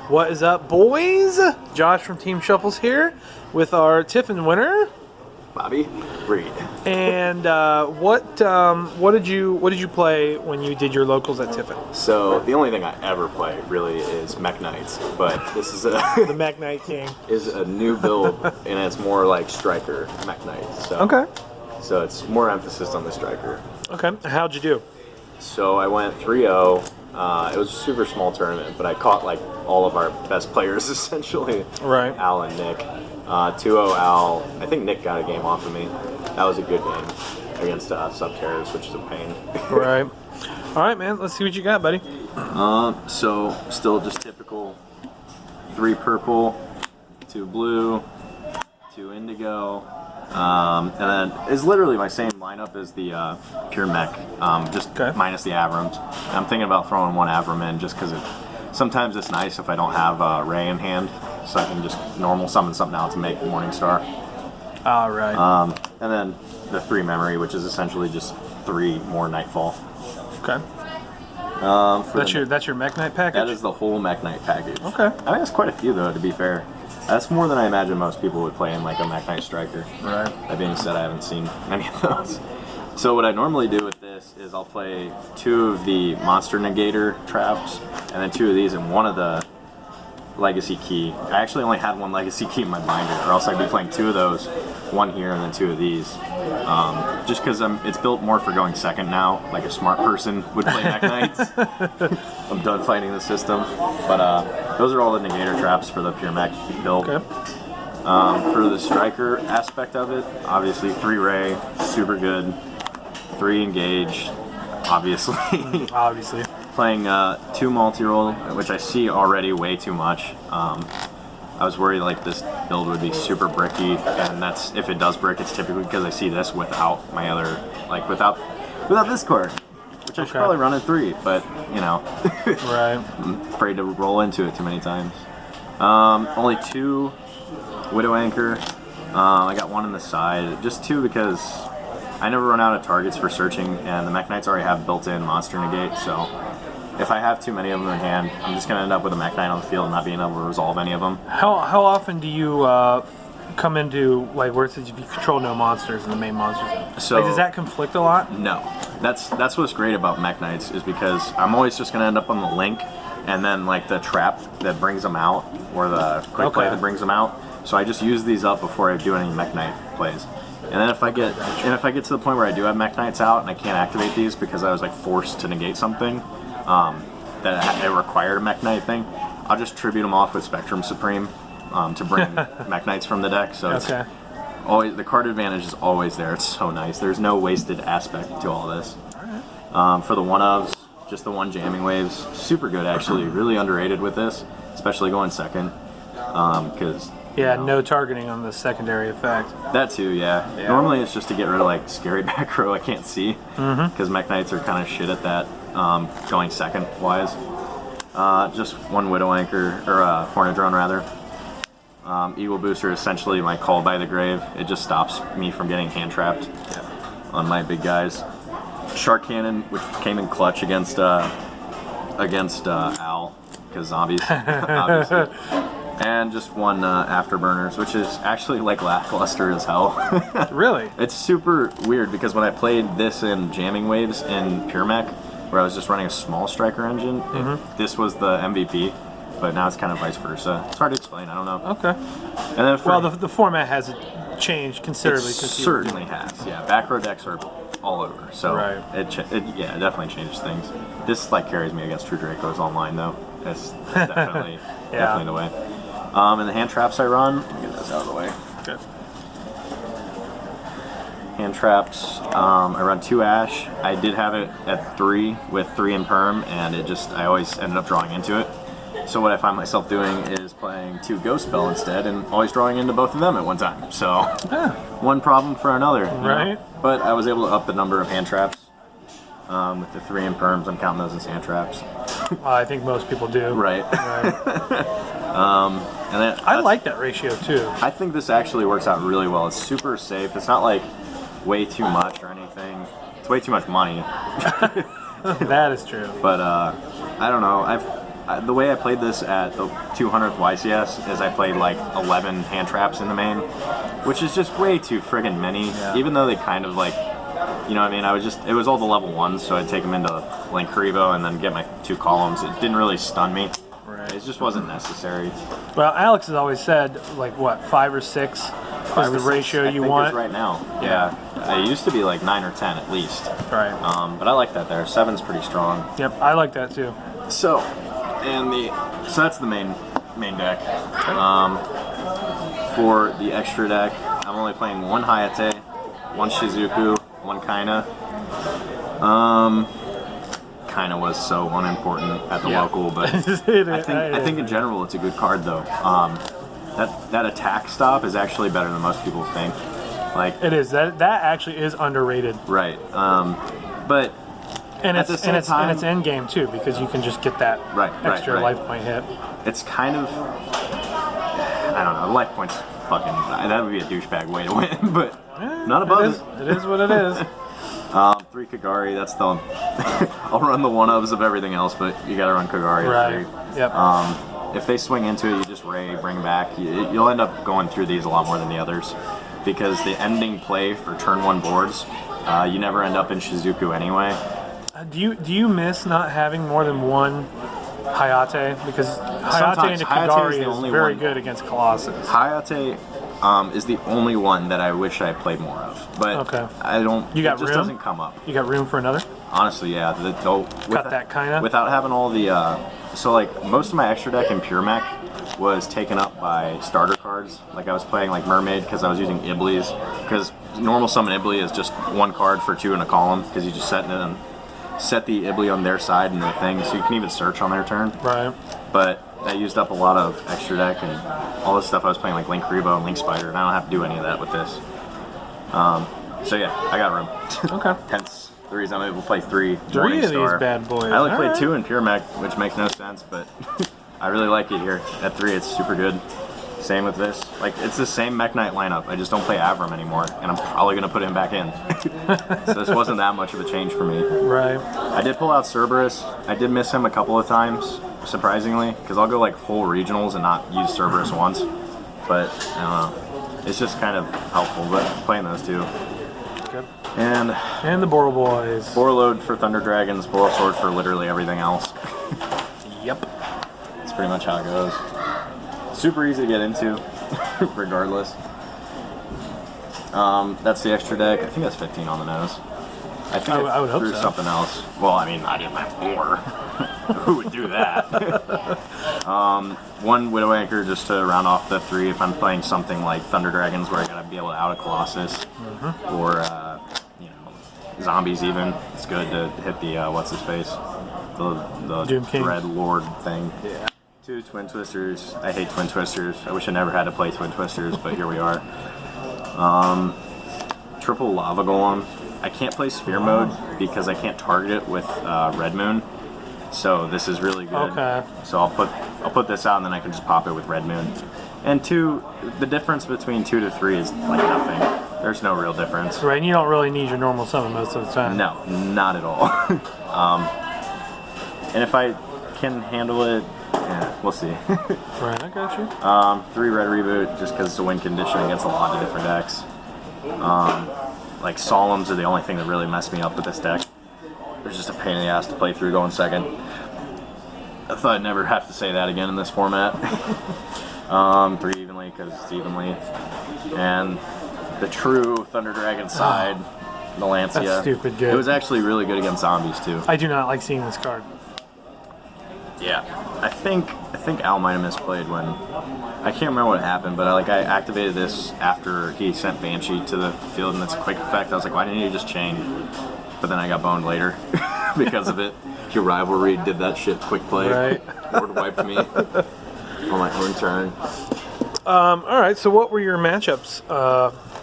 What is up, boys? Josh from Team Shuffles here with our Tiffin winner, Bobby, Reid. And what did you play when you did your locals at Tiffin? So the only thing I ever play really is Mekk-Knights, but this is The Mekk-Knight King is a new build, and it's more like striker Mekk-Knights. So, Okay. So it's more emphasis on the striker. Okay. How'd you do? So I went 3-0. It was a super small tournament, but I caught like all of our best players essentially. Right. Al and Nick. 2-0 Al. I think Nick got a game off of me. That was a good game against Sub-Terrors, which is a pain. Right. All right, man. Let's see what you got, buddy. So still just typical 3 purple, 2 blue, 2 indigo, and then it's literally my same lineup as the pure mech, just minus the Avrams. And I'm thinking about throwing 1 Avram in just because sometimes it's nice if I don't have Ray in hand, so I can just normal summon something out to make Morningstar. All right. And then the 3 memory, which is essentially just 3 more Nightfall. Okay. That's your Mekk-Knight package? That is the whole Mekk-Knight package. Okay. I think that's quite a few, though, to be fair. That's more than I imagine most people would play in like a Mekk-Knight striker. Right. That being said, I haven't seen many of those. So what I normally do with this is I'll play 2 of the Monster Negator traps, and then 2 of these, and 1 of the Legacy Key. I actually only had 1 Legacy Key in my binder, or else I'd be playing 2 of those, 1 here and then 2 of these. Just because it's built more for going second now, like a smart person would play Mekk-Knights. I'm done fighting the system. But those are all the Negator traps for the pure mech build. Okay. For the striker aspect of it, obviously 3 Ray, super good. 3 Engage, obviously. Obviously. Playing 2 multi-roll, which I see already way too much. I was worried like this build would be super bricky, and that's if it does brick, it's typically because I see this without my other, like without this card, which I should probably run in 3, but you know, Right. I'm afraid to roll into it too many times. Only 2 Widow Anchor. I got 1 on the side, just 2 because I never run out of targets for searching, and the Mekk-Knights already have built-in Monster Negate, so if I have too many of them in hand, I'm just going to end up with a Mekk-Knight on the field and not being able to resolve any of them. How often do you come into like where it says if you control no monsters in the main monster zone? So like, does that conflict a lot? No. That's what's great about Mekk-Knights is because I'm always just going to end up on the link and then like the trap that brings them out or the quick play that brings them out. So I just use these up before I do any Mekk-Knight plays. And then if I get to the point where I do have Mekk-Knights out and I can't activate these because I was like forced to negate something that it required a Mekk-Knight thing, I'll just tribute them off with Spectrum Supreme to bring Mekk-Knights from the deck. So it's always, the card advantage is always there. It's so nice. There's no wasted aspect to all this. For the 1-ofs, just the 1 jamming waves, super good actually. Really underrated with this, especially going second because. Yeah, no targeting on the secondary effect. That too, yeah. Normally it's just to get rid of like scary back row I can't see, because Mekk-Knights are kind of shit at that, going second wise. Just 1 Widow Anchor, or Hornet Drone rather. Eagle Booster is essentially my call by the grave. It just stops me from getting hand trapped on my big guys. Shark Cannon, which came in clutch against Al, because zombies, obviously. And just 1 Afterburners, which is actually like lackluster as hell. Really? It's super weird because when I played this in Jamming Waves in Pure Mech, where I was just running a small striker engine, this was the MVP, but now it's kind of vice versa. It's hard to explain, I don't know. Okay. And then the format has changed considerably. It certainly has, yeah. Back row decks are all over, so it definitely changes things. This like carries me against True Dracos online though. It's definitely definitely the way. And the hand traps I run, let me get those out of the way. Okay. Hand traps, I run 2 Ash. I did have it at 3 with 3 in Perm, and I always ended up drawing into it. So what I find myself doing is playing 2 Ghost Spell instead, and always drawing into both of them at one time. So one problem for another. Right. But I was able to up the number of hand traps. With the 3 in Perms, I'm counting those as hand traps. I think most people do. Right. And then I like that ratio too. I think this actually works out really well. It's super safe. It's not like way too much or anything. It's way too much money. That is true. But I don't know. the way I played this at the 200th YCS is I played like 11 hand traps in the main, which is just way too friggin' many. Yeah. Even though they kind of like, you know what I mean? It was all the level 1s, so I'd take them into Link Karibo and then get my 2 columns. It didn't really stun me. Right. It just wasn't necessary. Well, Alex has always said, like, what, 5 or 6 is the ratio you want? Right now. Yeah. It used to be like 9 or 10 at least. Right. But I like that there. 7's pretty strong. Yep, I like that too. So that's the main deck. For the extra deck, I'm only playing 1 Hayate, 1 Shizuku, 1 Kaina. Kaina was so unimportant at the local, but I think in general it's a good card though. That attack stop is actually better than most people think. Like it is. That actually is underrated. Right. But and at the same time, it's end game too, because you can just get that extra life point hit. It's kind of, I don't know, life points fucking, that would be a douchebag way to win, but not above it. It is what it is. 3 Kagari, that's the, I'll run the 1-ofs of everything else, but you gotta run Kagari at 3. Yep. If they swing into it, you just Ray, bring back. You'll end up going through these a lot more than the others, because the ending play for turn 1 boards, you never end up in Shizuku anyway. Do you miss not having more than 1 Hayate? Because Hayate into Kagari is very good against Colossus. Hayate is the only one that I wish I played more of, but I don't. You got it just room? Doesn't come up. You got room for another? Honestly, yeah. Cut that kind of. Without having all the so like most of my extra deck in Pure Mech was taken up by starter cards. Like I was playing like Mermaid because I was using Iblies, because normal summon Ibli is just 1 card for 2 in a column, because you just set the Ibli on their side and their thing, so you can even search on their turn. Right. But I used up a lot of extra deck and all this stuff I was playing, like Link Karibo and Link Spider, and I don't have to do any of that with this. So yeah, I got room. Okay. Hence the reason I'm able to play 3 of these bad boys. I only played 2 in Pure Mech, which makes no sense, but I really like it here. At 3, it's super good. Same with this. Like, it's the same Mekk-Knight lineup. I just don't play Avram anymore, and I'm probably going to put him back in. So this wasn't that much of a change for me. Right. I did pull out Cerberus. I did miss him a couple of times, surprisingly, because I'll go like whole regionals and not use Cerberus once. But, I don't know. It's just kind of helpful, but playing those 2. Good. And the Boro Boys. Borload for Thunder Dragons, Boro Sword for literally everything else. Yep. That's pretty much how it goes. Super easy to get into, regardless. That's the extra deck. I think that's 15 on the nose. I think I would hope so. Something else. Well, I mean, I didn't have 4. Who would do that? 1 Widow Anchor just to round off the 3 if I'm playing something like Thunder Dragons where I gotta be able to out a Colossus, or zombies even. It's good to hit the what's his face, the Doom King. Dread Lord thing. Yeah. 2 Twin Twisters. I hate Twin Twisters. I wish I never had to play Twin Twisters, but here we are. Triple Lava Golem. I can't play Sphere Mode because I can't target it with Red Moon. So this is really good. Okay. So I'll put this out and then I can just pop it with Red Moon. And 2, the difference between 2 to 3 is like nothing. There's no real difference. Right, and you don't really need your normal summon most of the time. No, not at all. And if I can handle it, yeah, we'll see. Right, I got you. 3 Red Reboot, just because it's a win condition against a lot of different decks. Like Solemns are the only thing that really messed me up with this deck. They're just a pain in the ass to play through going second. I thought I'd never have to say that again in this format. 3 Evenly, because it's evenly. And the true Thunder Dragon side, Melantia. That's stupid good. It was actually really good against zombies too. I do not like seeing this card. Yeah, I think Al might have misplayed when, I can't remember what happened, but I activated this after he sent Banshee to the field, and it's a quick effect. I was like, why didn't you just chain? But then I got boned later because of it. Your rivalry did that shit, quick play. Right. Board wiped me on my own turn. All right, so what were your matchups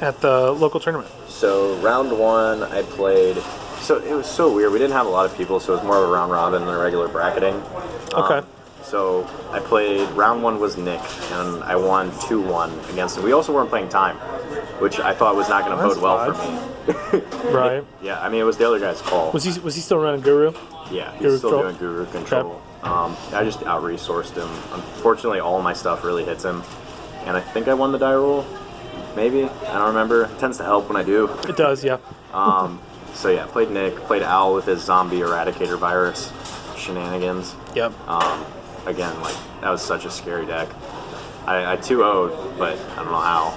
at the local tournament? So round 1, I played. So it was so weird. We didn't have a lot of people, so it was more of a round robin than a regular bracketing. Okay. So I played, round 1 was Nick, and I won 2-1 against him. We also weren't playing time, which I thought was not going to bode well for me. Right. Yeah, I mean, it was the other guy's call. Was he still running Guru? Yeah, he's Guru still control? doing Guru control. Okay. I just out-resourced him. Unfortunately, all of my stuff really hits him. And I think I won the die roll. Maybe. I don't remember. It tends to help when I do. It does, yeah. So yeah, played Nick. Played Al with his zombie eradicator virus shenanigans. Yep. Again, like, that was such a scary deck. I 2-0'd, but I don't know how.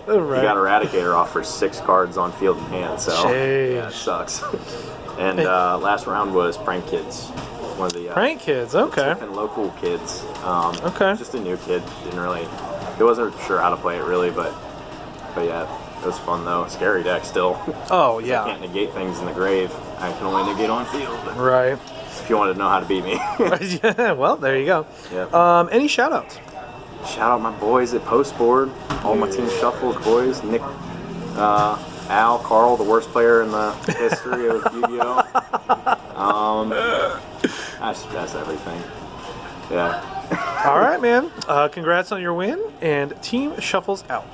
Right. You got Eradicator off for 6 cards on field and hand, so yeah, it sucks. And last round was Prank Kids. One of the Prank Kids, okay. And local kids. Okay. Just a new kid. He wasn't sure how to play it really, but yeah, it was fun though. Scary deck still. Oh yeah. I can't negate things in the grave. I can only negate on field. Right. If you wanted to know how to beat me. Yeah, well, there you go. Yeah. Any shout outs? Shout out my boys at Postboard, all my Team Shuffles boys, Nick, Al, Carl, the worst player in the history of Yu-Gi-Oh. That's everything. Yeah. All right, man. Congrats on your win, and Team Shuffles out.